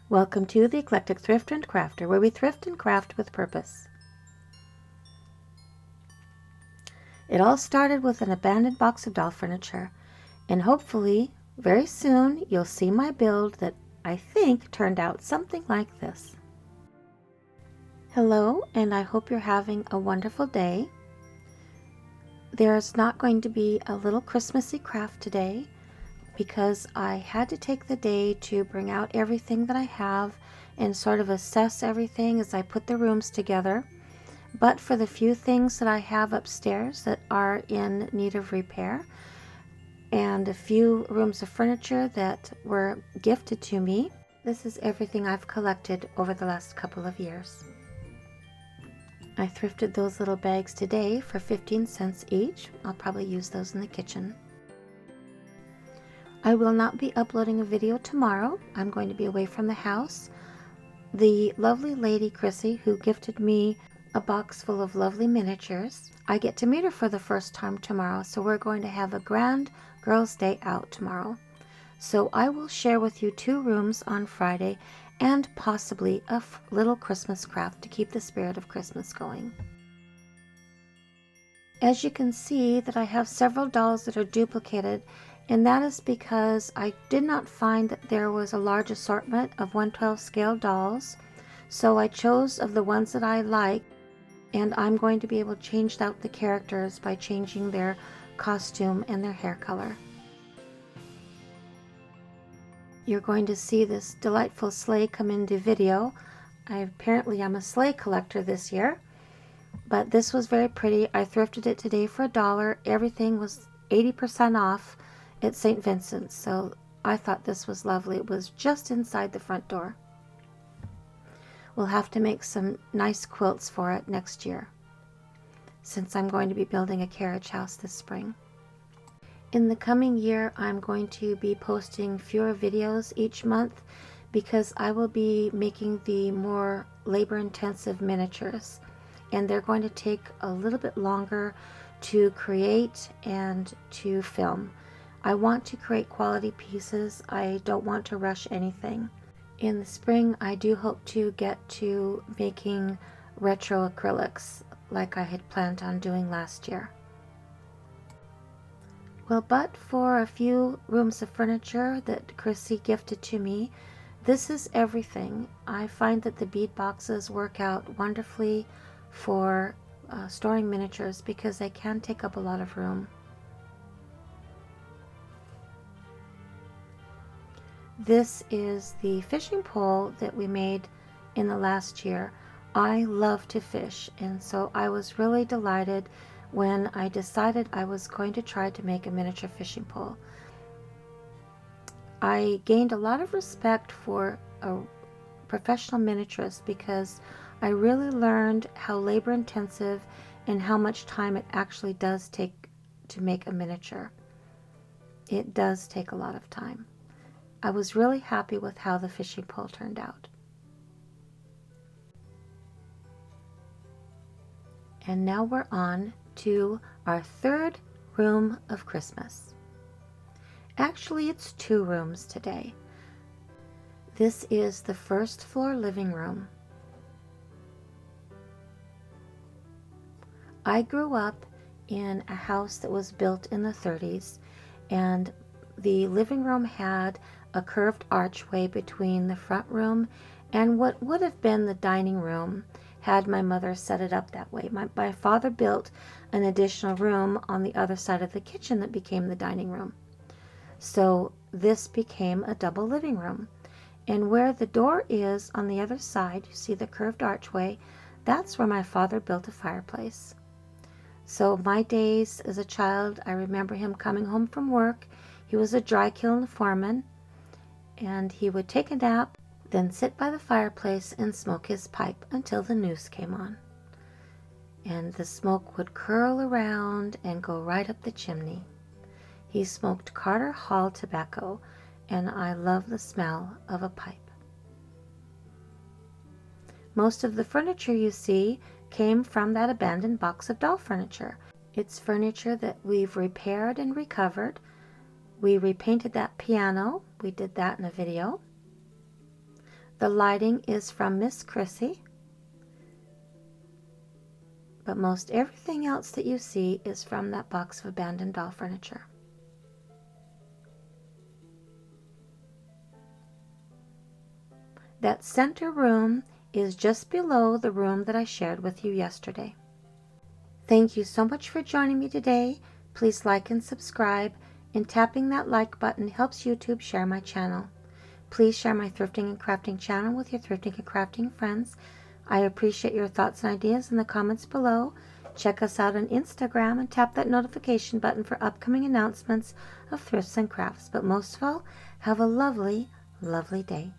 Welcome to the Eclectic Thrift and Crafter, where we thrift and craft with purpose. It all started with an abandoned box of doll furniture, and hopefully, very soon, you'll see my build that I think turned out something like this. Hello, and I hope you're having a wonderful day. There's not going to be a little Christmassy craft today, because I had to take the day to bring out everything that I have and sort of assess everything as I put the rooms together. But for the few things that I have upstairs that are in need of repair, and a few rooms of furniture that were gifted to me, this is everything I've collected over the last couple of years. I thrifted those little bags today for 15 cents each. I'll probably use those in the kitchen. I will not be uploading a video tomorrow. I'm going to be away from the house. The lovely lady Chrissy, who gifted me a box full of lovely miniatures, I get to meet her for the first time tomorrow, so we're going to have a grand girls' day out tomorrow. So I will share with you 2 rooms on Friday and possibly a little Christmas craft to keep the spirit of Christmas going. As you can see that I have several dolls that are duplicated, and that is because I did not find that there was a large assortment of 1/12 scale dolls, so I chose of the ones that I like, and I'm going to be able to change out the characters by changing their costume and their hair color. You're going to see this delightful sleigh come into video. Apparently I'm a sleigh collector this year, but this was very pretty. I thrifted it today for $1. Everything was 80% off at St. Vincent's, so I thought this was lovely. It was just inside the front door. We'll have to make some nice quilts for it next year, since I'm going to be building a carriage house this spring. In the coming year, I'm going to be posting fewer videos each month because I will be making the more labor-intensive miniatures, and they're going to take a little bit longer to create and to film. I want to create quality pieces. I don't want to rush anything. In the spring, I do hope to get to making retro acrylics like I had planned on doing last year. Well, but for a few rooms of furniture that Chrissy gifted to me, this is everything. I find that the bead boxes work out wonderfully for storing miniatures because they can take up a lot of room. This is the fishing pole that we made in the last year. I love to fish, and so I was really delighted when I decided I was going to try to make a miniature fishing pole. I gained a lot of respect for a professional miniaturist because I really learned how labor intensive and how much time it actually does take to make a miniature. It does take a lot of time. I was really happy with how the fishing pole turned out. And now we're on to our 3rd room of Christmas. Actually, it's 2 rooms today. This is the 1st floor living room. I grew up in a house that was built in the 30s, and the living room had a curved archway between the front room and what would have been the dining room had my mother set it up that way. My father built an additional room on the other side of the kitchen that became the dining room. So this became a double living room. And where the door is on the other side, you see the curved archway, that's where my father built a fireplace. So my days as a child, I remember him coming home from work. He was a dry kiln foreman, and he would take a nap, then sit by the fireplace and smoke his pipe until the news came on. And the smoke would curl around and go right up the chimney. He smoked Carter Hall tobacco, and I love the smell of a pipe. Most of the furniture you see came from that abandoned box of doll furniture. It's furniture that we've repaired and recovered. We repainted that piano. We did that in a video. The lighting is from Miss Chrissy, but most everything else that you see is from that box of abandoned doll furniture. That center room is just below the room that I shared with you yesterday. Thank you so much for joining me today. Please like and subscribe, and tapping that like button helps YouTube share my channel. Please share my thrifting and crafting channel with your thrifting and crafting friends. I appreciate your thoughts and ideas in the comments below. Check us out on Instagram and tap that notification button for upcoming announcements of thrifts and crafts. But most of all, have a lovely, lovely day.